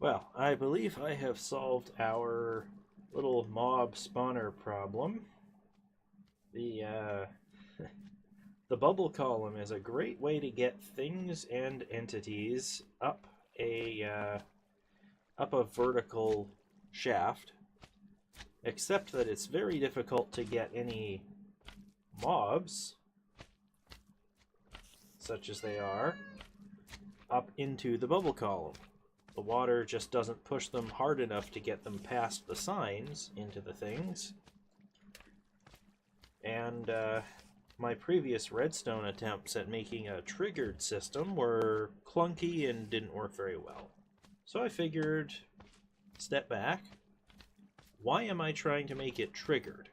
Well, I believe I have solved our little mob spawner problem. The the bubble column is a great way to get things and entities up a vertical shaft, except that it's very difficult to get any mobs, such as they are, up into the bubble column. The water just doesn't push them hard enough to get them past the signs into the things. And my previous redstone attempts at making a triggered system were clunky and didn't work very well. So I figured, step back, why am I trying to make it triggered?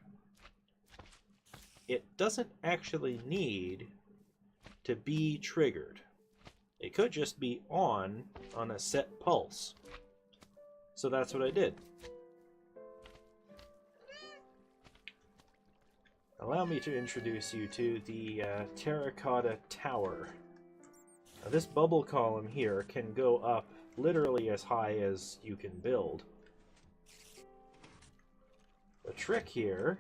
It doesn't actually need to be triggered. It could just be on a set pulse. So that's what I did. Allow me to introduce you to the terracotta tower. Now, this bubble column here can go up literally as high as you can build. The trick here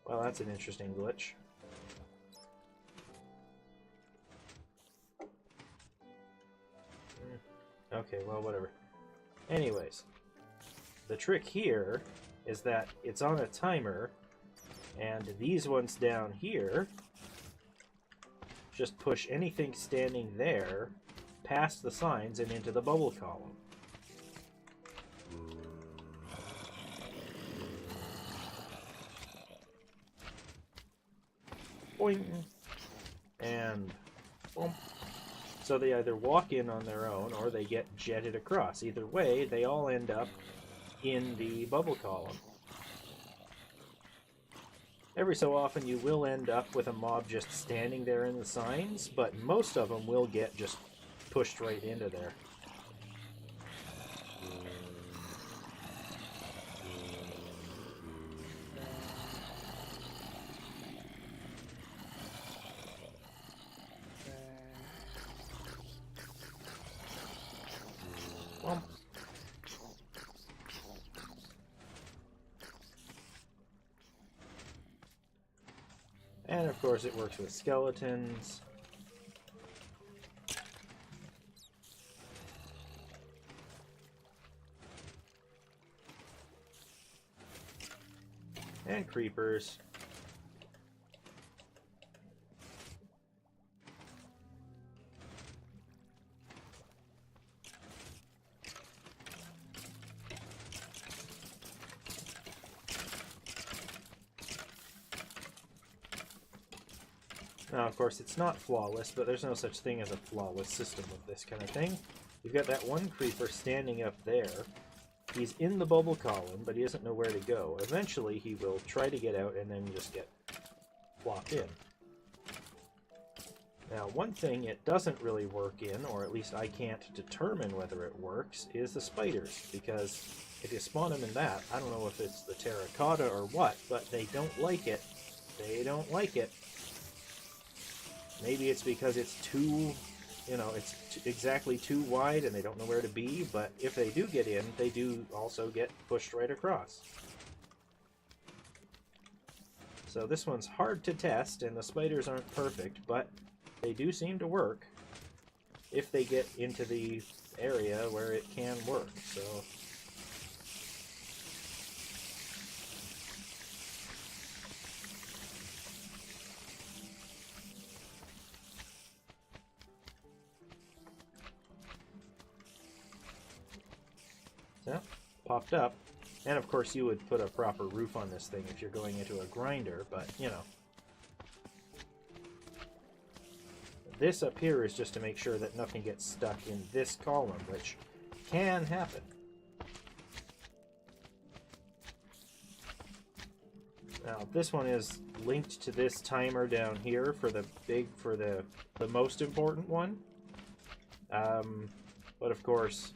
well, that's an interesting glitch. Okay, well, whatever. Anyways, the trick here is that it's on a timer, and these ones down here just push anything standing there past the signs and into the bubble column. Boing! And boom. So they either walk in on their own or they get jetted across. Either way, they all end up in the bubble column. Every so often you will end up with a mob just standing there in the signs, but most of them will get just pushed right into there. Well, and of course it works with skeletons. And creepers. Now, of course, it's not flawless, but there's no such thing as a flawless system with this kind of thing. You've got that one creeper standing up there. He's in the bubble column, but he doesn't know where to go. Eventually, he will try to get out and then just get plopped in. Now, one thing it doesn't really work in, or at least I can't determine whether it works, is the spiders, because if you spawn them in that, I don't know if it's the terracotta or what, but they don't like it. They don't like it. Maybe it's because it's too, it's exactly too wide and they don't know where to be, but if they do get in, they do also get pushed right across. So this one's hard to test, and the spiders aren't perfect, but they do seem to work if they get into the area where it can work. So popped up. And of course you would put a proper roof on this thing if you're going into a grinder, but This up here is just to make sure that nothing gets stuck in this column, which can happen. Now this one is linked to this timer down here for the most important one. But of course,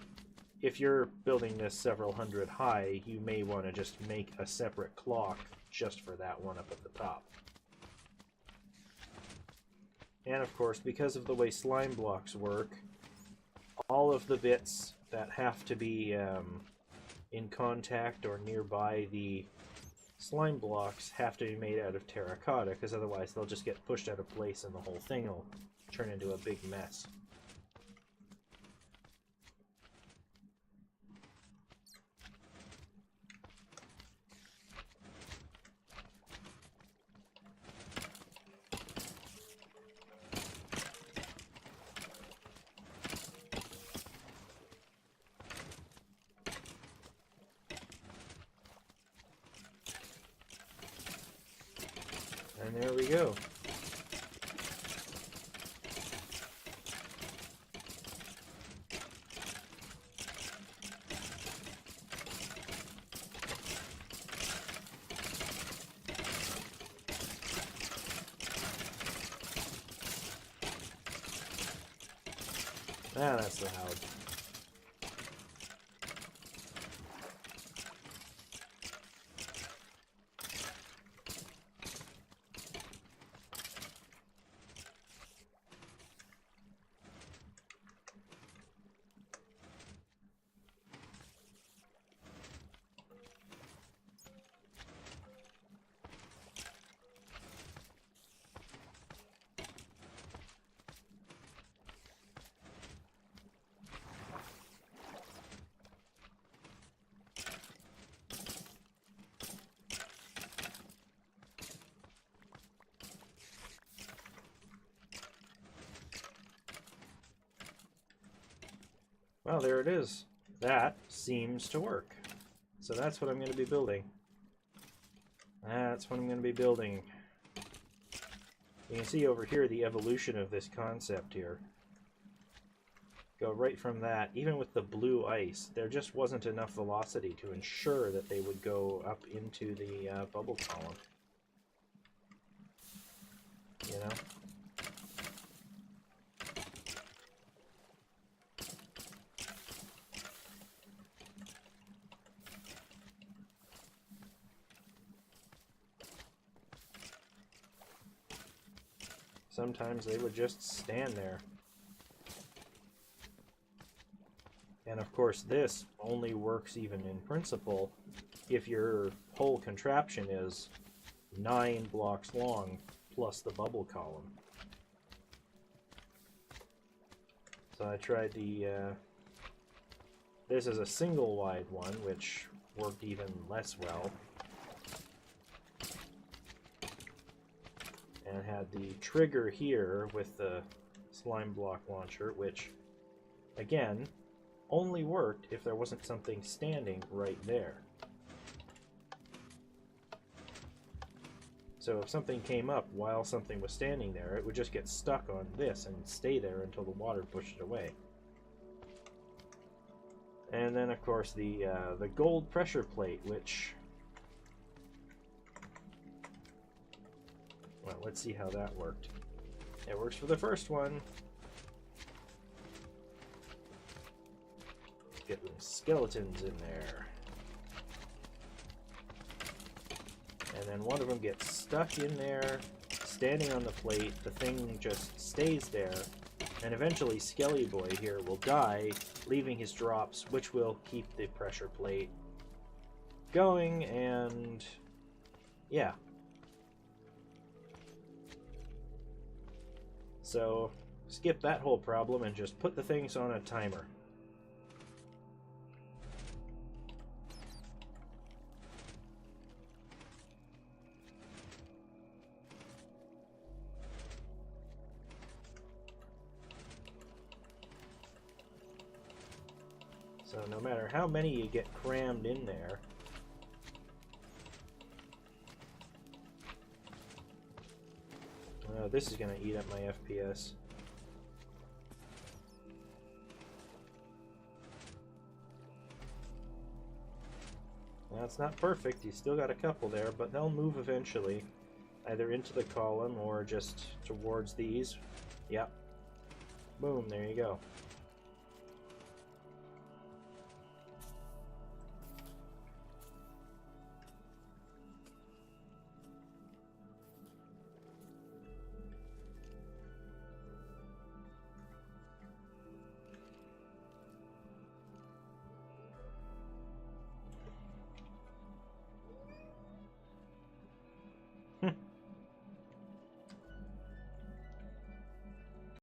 if you're building this several hundred high, you may want to just make a separate clock just for that one up at the top. And of course, because of the way slime blocks work, all of the bits that have to be in contact or nearby the slime blocks have to be made out of terracotta, because otherwise they'll just get pushed out of place and the whole thing will turn into a big mess. And there we go. Ah, that's loud. Well, there it is. That seems to work. So that's what I'm going to be building. That's what I'm going to be building. You can see over here the evolution of this concept here. Go right from that. Even with the blue ice, there just wasn't enough velocity to ensure that they would go up into the bubble column. You know? Sometimes they would just stand there. And of course this only works even in principle if your whole contraption is 9 blocks long plus the bubble column. So I tried the this is a single wide one, which worked even less well. And had the trigger here with the slime block launcher, which, again, only worked if there wasn't something standing right there. So if something came up while something was standing there, it would just get stuck on this and stay there until the water pushed it away. And then, of course, the gold pressure plate, which... Well, let's see how that worked. It works for the first one. Get some skeletons in there. And then one of them gets stuck in there, standing on the plate. The thing just stays there. And eventually Skelly Boy here will die, leaving his drops, which will keep the pressure plate going, and... yeah. So, skip that whole problem and just put the things on a timer. So no matter how many you get crammed in there, this is going to eat up my FPS. Well, it's not perfect. You still got a couple there, but they'll move eventually. Either into the column or just towards these. Yep. Boom, there you go.